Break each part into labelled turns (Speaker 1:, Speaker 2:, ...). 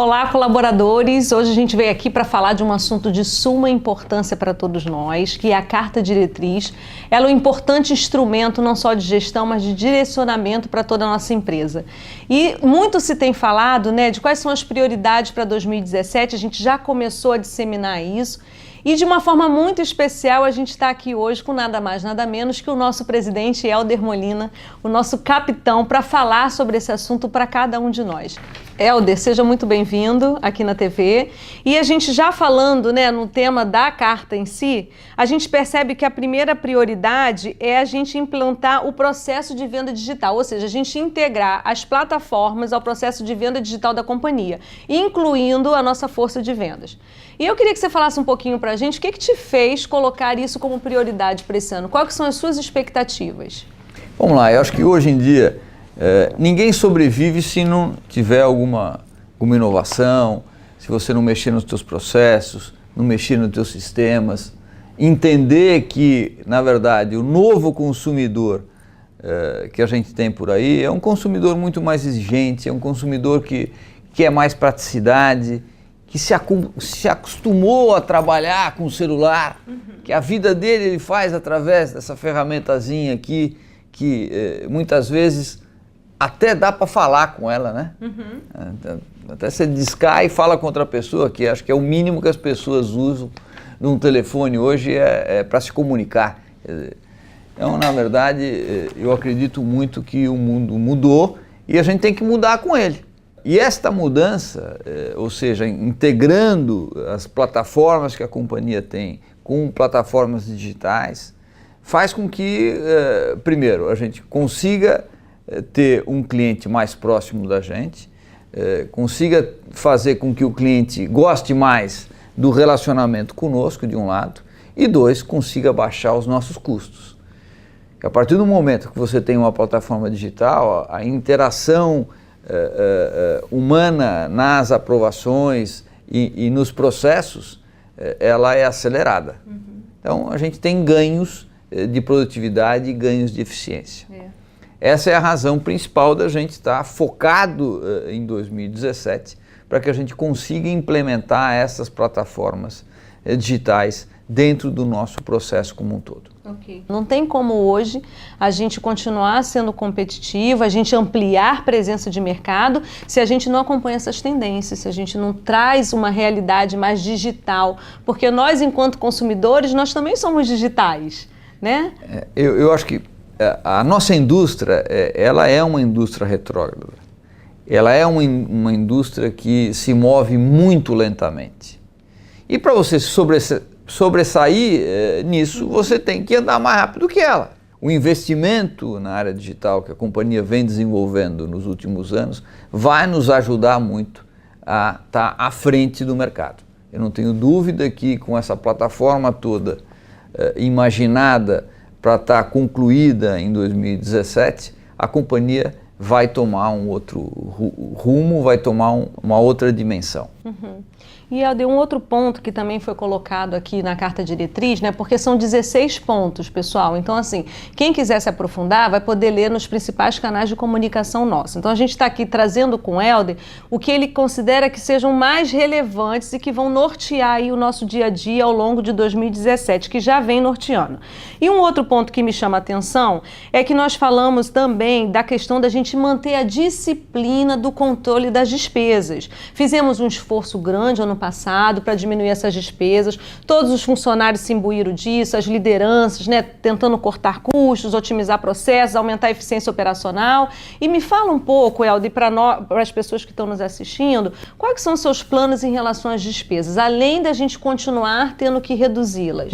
Speaker 1: Olá, colaboradores! Hoje a gente veio aqui para falar de um assunto de suma importância para todos nós, que é a Carta Diretriz. Ela é um importante instrumento não só de gestão, mas de direcionamento para toda a nossa empresa. E muito se tem falado, de quais são as prioridades para 2017, a gente já começou a disseminar isso. E de uma forma muito especial, a gente está aqui hoje com nada mais, nada menos que o nosso presidente Helder Molina, o nosso capitão, para falar sobre esse assunto para cada um de nós. Helder, seja muito bem-vindo aqui na TV. E a gente já falando no tema da carta em si, a gente percebe que a primeira prioridade é a gente implantar o processo de venda digital, ou seja, a gente integrar as plataformas ao processo de venda digital da companhia, incluindo a nossa força de vendas. E eu queria que você falasse um pouquinho para a gente o que te fez colocar isso como prioridade para esse ano. Quais são as suas expectativas?
Speaker 2: Vamos lá, eu acho que hoje em dia ninguém sobrevive se não tiver alguma inovação, se você não mexer nos teus processos, não mexer nos teus sistemas, entender que, na verdade, o novo consumidor que a gente tem por aí é um consumidor muito mais exigente, é um consumidor que quer mais praticidade, que se acostumou a trabalhar com o celular, que a vida dele ele faz através dessa ferramentazinha aqui, que muitas vezes até dá para falar com ela, né? Até você discar e fala com outra pessoa, que acho que é o mínimo que as pessoas usam num telefone hoje para se comunicar. Então, na verdade, eu acredito muito que o mundo mudou e a gente tem que mudar com ele. E esta mudança, ou seja, integrando as plataformas que a companhia tem com plataformas digitais, faz com que, primeiro, a gente consiga ter um cliente mais próximo da gente, consiga fazer com que o cliente goste mais do relacionamento conosco, de um lado, e dois, consiga baixar os nossos custos. A partir do momento que você tem uma plataforma digital, a interação humana nas aprovações e nos processos, ela é acelerada. Então, a gente tem ganhos de produtividade e ganhos de eficiência. Essa é a razão principal da gente estar focado em 2017, para que a gente consiga implementar essas plataformas digitais dentro do nosso processo como um todo.
Speaker 1: Okay. Não tem como hoje a gente continuar sendo competitivo, a gente ampliar presença de mercado, se a gente não acompanha essas tendências, se a gente não traz uma realidade mais digital, porque nós, enquanto consumidores, nós também somos digitais, né?
Speaker 2: Eu acho que a nossa indústria, ela é uma indústria retrógrada. Ela é uma indústria que se move muito lentamente. E para você sobressair nisso, você tem que andar mais rápido que ela. O investimento na área digital que a companhia vem desenvolvendo nos últimos anos vai nos ajudar muito a estar à frente do mercado. Eu não tenho dúvida que com essa plataforma toda imaginada para estar concluída em 2017, a companhia vai tomar um outro rumo, vai tomar uma outra dimensão.
Speaker 1: E Helder, um outro ponto que também foi colocado aqui na Carta Diretriz, porque são 16 pontos, pessoal. Então, assim, quem quiser se aprofundar vai poder ler nos principais canais de comunicação nossa. Então, a gente está aqui trazendo com o Helder o que ele considera que sejam mais relevantes e que vão nortear aí o nosso dia a dia ao longo de 2017, que já vem norteando. E um outro ponto que me chama a atenção é que nós falamos também da questão da gente manter a disciplina do controle das despesas. Fizemos um esforço grande ano passado para diminuir essas despesas, todos os funcionários se imbuíram disso, as lideranças, tentando cortar custos, otimizar processos, aumentar a eficiência operacional. E me fala um pouco, Helder, para as pessoas que estão nos assistindo, quais são os seus planos em relação às despesas, além da gente continuar tendo que reduzi-las?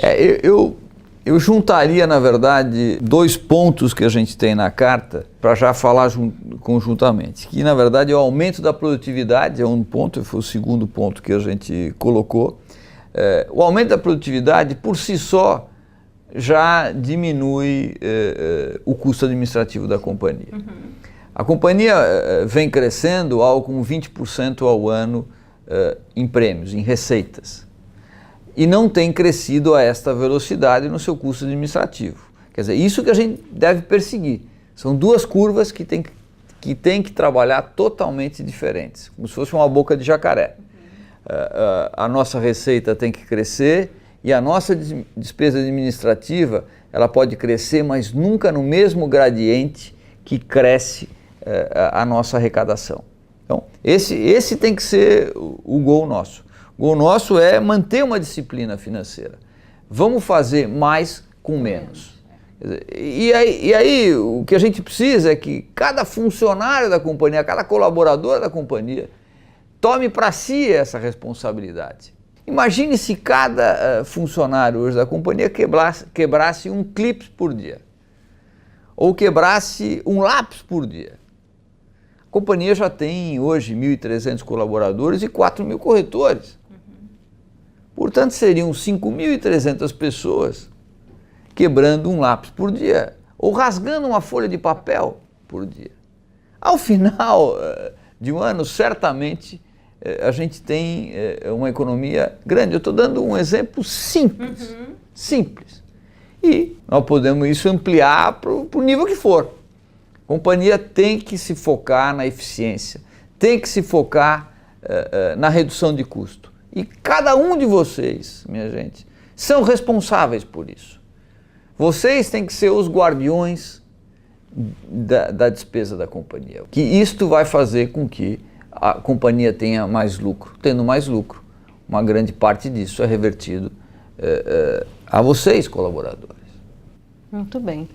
Speaker 2: Eu juntaria, na verdade, dois pontos que a gente tem na carta para já falar conjuntamente, que na verdade é o aumento da produtividade, é um ponto, foi o segundo ponto que a gente colocou. O aumento da produtividade, por si só, já diminui o custo administrativo da companhia. A companhia vem crescendo algo como 20% ao ano em prêmios, em receitas. E não tem crescido a esta velocidade no seu custo administrativo. Quer dizer, isso que a gente deve perseguir. São duas curvas que que têm que trabalhar totalmente diferentes, como se fosse uma boca de jacaré. A nossa receita tem que crescer e a nossa despesa administrativa ela pode crescer, mas nunca no mesmo gradiente que cresce a nossa arrecadação. Então, esse tem que ser o gol nosso. O gol nosso é manter uma disciplina financeira. Vamos fazer mais com menos. E aí o que a gente precisa é que cada funcionário da companhia, cada colaborador da companhia, tome para si essa responsabilidade. Imagine se cada funcionário hoje da companhia quebrasse um clipe por dia, ou quebrasse um lápis por dia. A companhia já tem hoje 1.300 colaboradores e 4.000 corretores. Portanto, seriam 5.300 pessoas quebrando um lápis por dia, ou rasgando uma folha de papel por dia. Ao final de um ano, certamente, a gente tem uma economia grande. Eu estou dando um exemplo simples, simples. E nós podemos isso ampliar para o nível que for. A companhia tem que se focar na eficiência, tem que se focar na redução de custo. E cada um de vocês, minha gente, são responsáveis por isso. Vocês têm que ser os guardiões da despesa da companhia. Que isto vai fazer com que a companhia tenha mais lucro. Tendo mais lucro, uma grande parte disso é revertido a vocês, colaboradores.
Speaker 1: Muito bem.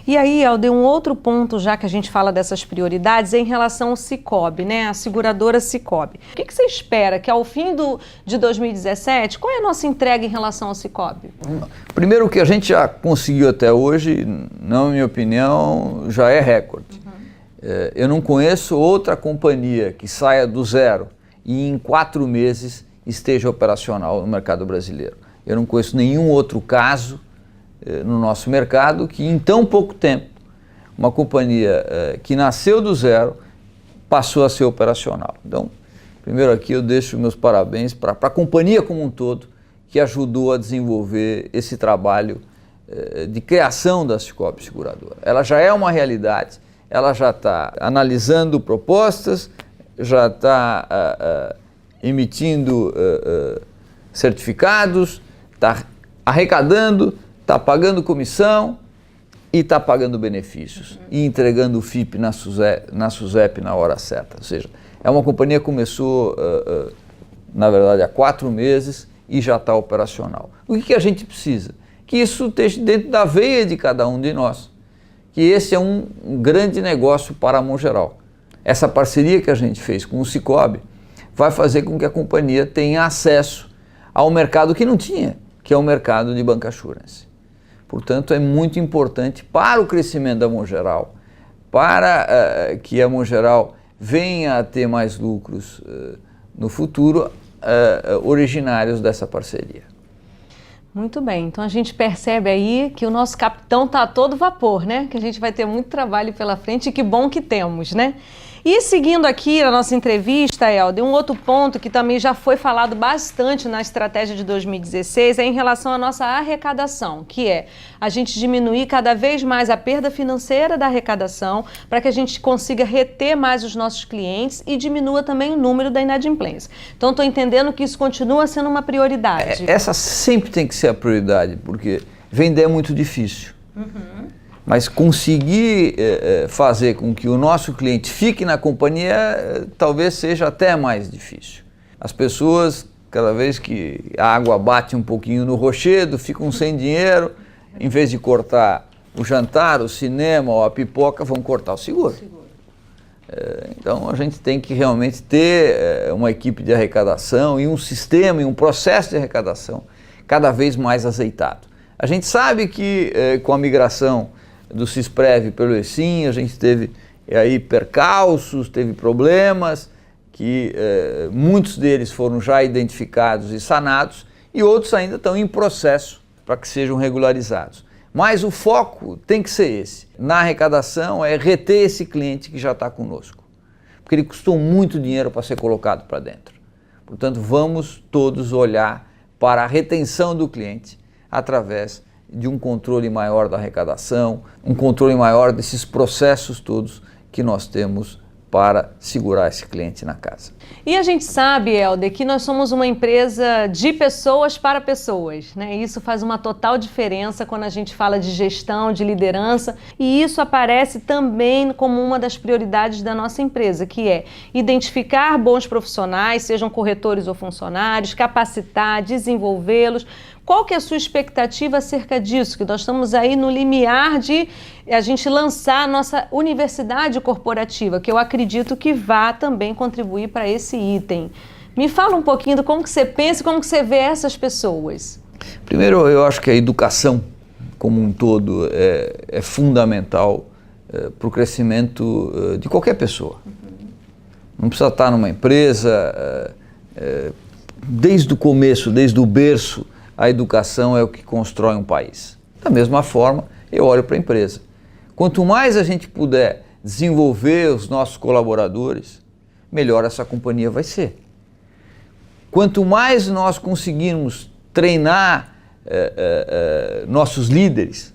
Speaker 1: E aí, Helder, um outro ponto, já que a gente fala dessas prioridades, é em relação ao Sicoob, né? A seguradora Sicoob. O que você espera que ao fim de 2017, qual é a nossa entrega em relação ao Sicoob?
Speaker 2: Primeiro, o que a gente já conseguiu até hoje, na minha opinião, já é recorde. Eu não conheço outra companhia que saia do zero e em 4 meses esteja operacional no mercado brasileiro. Eu não conheço nenhum outro caso no nosso mercado que em tão pouco tempo uma companhia que nasceu do zero passou a ser operacional. Então, primeiro aqui eu deixo meus parabéns para a companhia como um todo que ajudou a desenvolver esse trabalho de criação da Sicoob Seguradora. Ela já é uma realidade, ela já está analisando propostas, já está emitindo certificados, está arrecadando, está pagando comissão e está pagando benefícios e entregando o FIP na SUSEP na hora certa. Ou seja, é uma companhia que começou, na verdade, há 4 meses e já está operacional. O que a gente precisa? Que isso esteja dentro da veia de cada um de nós, que esse é um grande negócio para a Mongeral. Essa parceria que a gente fez com o Sicoob vai fazer com que a companhia tenha acesso ao mercado que não tinha, que é o mercado de bancassurance. Portanto, é muito importante para o crescimento da Mongeral, para que a Mongeral venha a ter mais lucros no futuro, originários dessa parceria.
Speaker 1: Muito bem, então a gente percebe aí que o nosso capitão está a todo vapor, né? Que a gente vai ter muito trabalho pela frente e que bom que temos, né? E seguindo aqui a nossa entrevista, Helder, um outro ponto que também já foi falado bastante na estratégia de 2016 é em relação à nossa arrecadação, que é a gente diminuir cada vez mais a perda financeira da arrecadação para que a gente consiga reter mais os nossos clientes e diminua também o número da inadimplência. Então, estou entendendo que isso continua sendo uma prioridade.
Speaker 2: Essa sempre tem que ser a prioridade, porque vender é muito difícil. Mas conseguir fazer com que o nosso cliente fique na companhia talvez seja até mais difícil. As pessoas, cada vez que a água bate um pouquinho no rochedo, ficam sem dinheiro, em vez de cortar o jantar, o cinema ou a pipoca, vão cortar o seguro. Então a gente tem que realmente ter uma equipe de arrecadação e um sistema e um processo de arrecadação cada vez mais azeitado. A gente sabe que com a migração do Sisprev pelo ESIM, a gente teve aí percalços, teve problemas, que muitos deles foram já identificados e sanados, e outros ainda estão em processo para que sejam regularizados. Mas o foco tem que ser esse. Na arrecadação é reter esse cliente que já está conosco, porque ele custou muito dinheiro para ser colocado para dentro. Portanto, vamos todos olhar para a retenção do cliente através de um controle maior da arrecadação, um controle maior desses processos todos que nós temos para segurar esse cliente na casa.
Speaker 1: E a gente sabe, Helder, que nós somos uma empresa de pessoas para pessoas, né? Isso faz uma total diferença quando a gente fala de gestão, de liderança, e isso aparece também como uma das prioridades da nossa empresa, que é identificar bons profissionais, sejam corretores ou funcionários, capacitar, desenvolvê-los. Qual que é a sua expectativa acerca disso? Que nós estamos aí no limiar de a gente lançar a nossa universidade corporativa, que eu acredito que vá também contribuir para esse item. Me fala um pouquinho de como que você pensa e como que você vê essas pessoas.
Speaker 2: Primeiro, eu acho que a educação como um todo é fundamental para o crescimento de qualquer pessoa. Não precisa estar numa empresa, desde o começo, desde o berço, a educação é o que constrói um país. Da mesma forma, eu olho para a empresa. Quanto mais a gente puder desenvolver os nossos colaboradores, melhor essa companhia vai ser. Quanto mais nós conseguirmos treinar nossos líderes,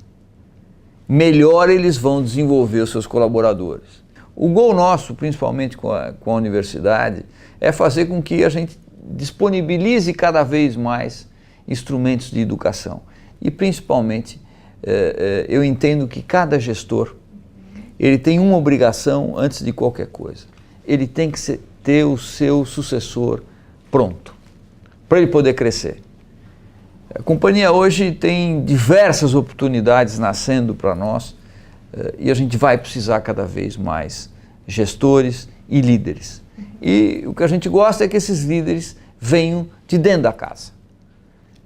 Speaker 2: melhor eles vão desenvolver os seus colaboradores. O gol nosso, principalmente com a universidade, é fazer com que a gente disponibilize cada vez mais instrumentos de educação. E principalmente, eu entendo que cada gestor, ele tem uma obrigação antes de qualquer coisa. Ele tem que ter o seu sucessor pronto, para ele poder crescer. A companhia hoje tem diversas oportunidades nascendo para nós e a gente vai precisar cada vez mais gestores e líderes. E o que a gente gosta é que esses líderes venham de dentro da casa.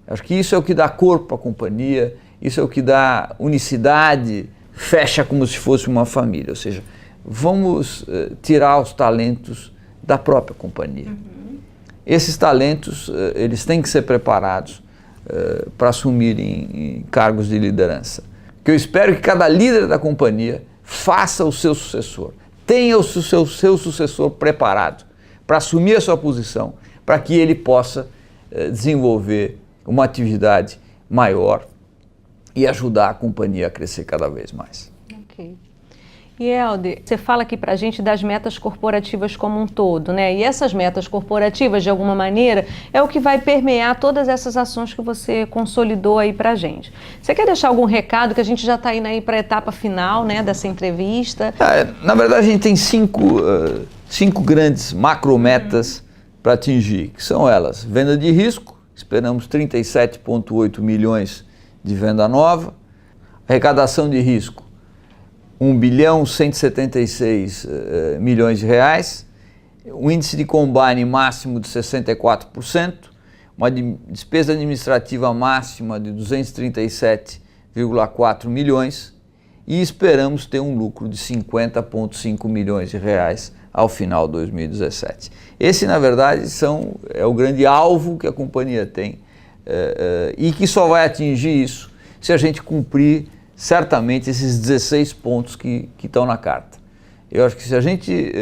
Speaker 2: Acho que isso é o que dá corpo à companhia, isso é o que dá unicidade, fecha como se fosse uma família. Ou seja, vamos tirar os talentos da própria companhia. Esses talentos, eles têm que ser preparados para assumirem cargos de liderança. Que eu espero que cada líder da companhia faça o seu sucessor, tenha o seu sucessor preparado para assumir a sua posição, para que ele possa desenvolver uma atividade maior e ajudar a companhia a crescer cada vez mais.
Speaker 1: Ok. E Helder, você fala aqui para a gente das metas corporativas como um todo, né? E essas metas corporativas, de alguma maneira, é o que vai permear todas essas ações que você consolidou aí para a gente. Você quer deixar algum recado, que a gente já está indo aí para a etapa final, né, dessa entrevista?
Speaker 2: Na verdade, a gente tem cinco grandes macrometas para atingir, que são elas: venda de risco, esperamos 37,8 milhões de venda nova, arrecadação de risco, 1.176 bilhões de reais, um índice de combine máximo de 64%, uma despesa administrativa máxima de 237,4 milhões e esperamos ter um lucro de 50,5 milhões de reais ao final de 2017. Esse, na verdade, é o grande alvo que a companhia tem e que só vai atingir isso se a gente cumprir certamente esses 16 pontos que estão na carta. Eu acho que se a gente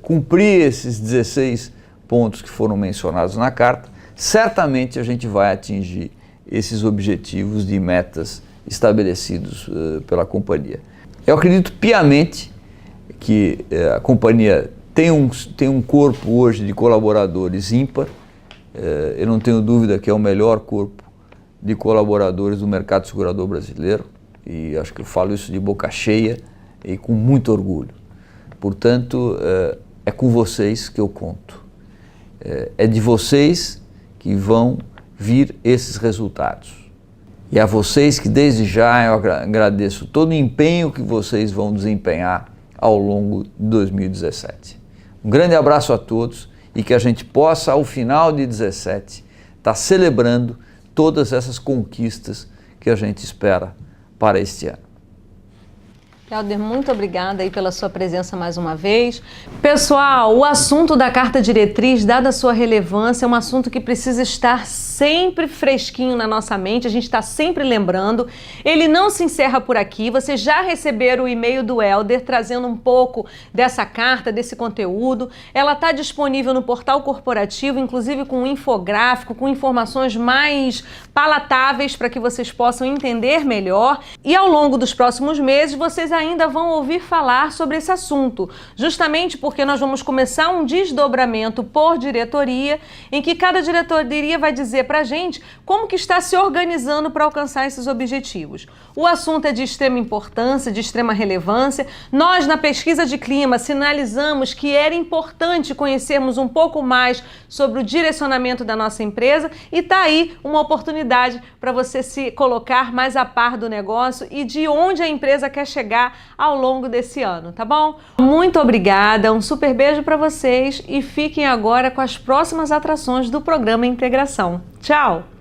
Speaker 2: cumprir esses 16 pontos que foram mencionados na carta, certamente a gente vai atingir esses objetivos de metas estabelecidos pela companhia. Eu acredito piamente que a companhia tem um corpo hoje de colaboradores ímpar. Eu não tenho dúvida que é o melhor corpo de colaboradores do mercado segurador brasileiro, e acho que eu falo isso de boca cheia e com muito orgulho. Portanto, é com vocês que eu conto. É de vocês que vão vir esses resultados. E a vocês que desde já eu agradeço todo o empenho que vocês vão desempenhar ao longo de 2017. Um grande abraço a todos e que a gente possa, ao final de 2017, estar celebrando todas essas conquistas que a gente espera para este ano.
Speaker 1: Helder, muito obrigada aí pela sua presença mais uma vez. Pessoal, o assunto da carta diretriz, dada a sua relevância, é um assunto que precisa estar sempre fresquinho na nossa mente, a gente está sempre lembrando. Ele não se encerra por aqui, vocês já receberam o e-mail do Helder trazendo um pouco dessa carta, desse conteúdo. Ela está disponível no portal corporativo, inclusive com um infográfico, com informações mais palatáveis para que vocês possam entender melhor. E ao longo dos próximos meses, vocês ainda vão ouvir falar sobre esse assunto, justamente porque nós vamos começar um desdobramento por diretoria, em que cada diretoria vai dizer para a gente como que está se organizando para alcançar esses objetivos. O assunto é de extrema importância, de extrema relevância. Nós, na pesquisa de clima, sinalizamos que era importante conhecermos um pouco mais sobre o direcionamento da nossa empresa e está aí uma oportunidade para você se colocar mais a par do negócio e de onde a empresa quer chegar ao longo desse ano, tá bom? Muito obrigada, um super beijo para vocês e fiquem agora com as próximas atrações do programa Integração. Tchau!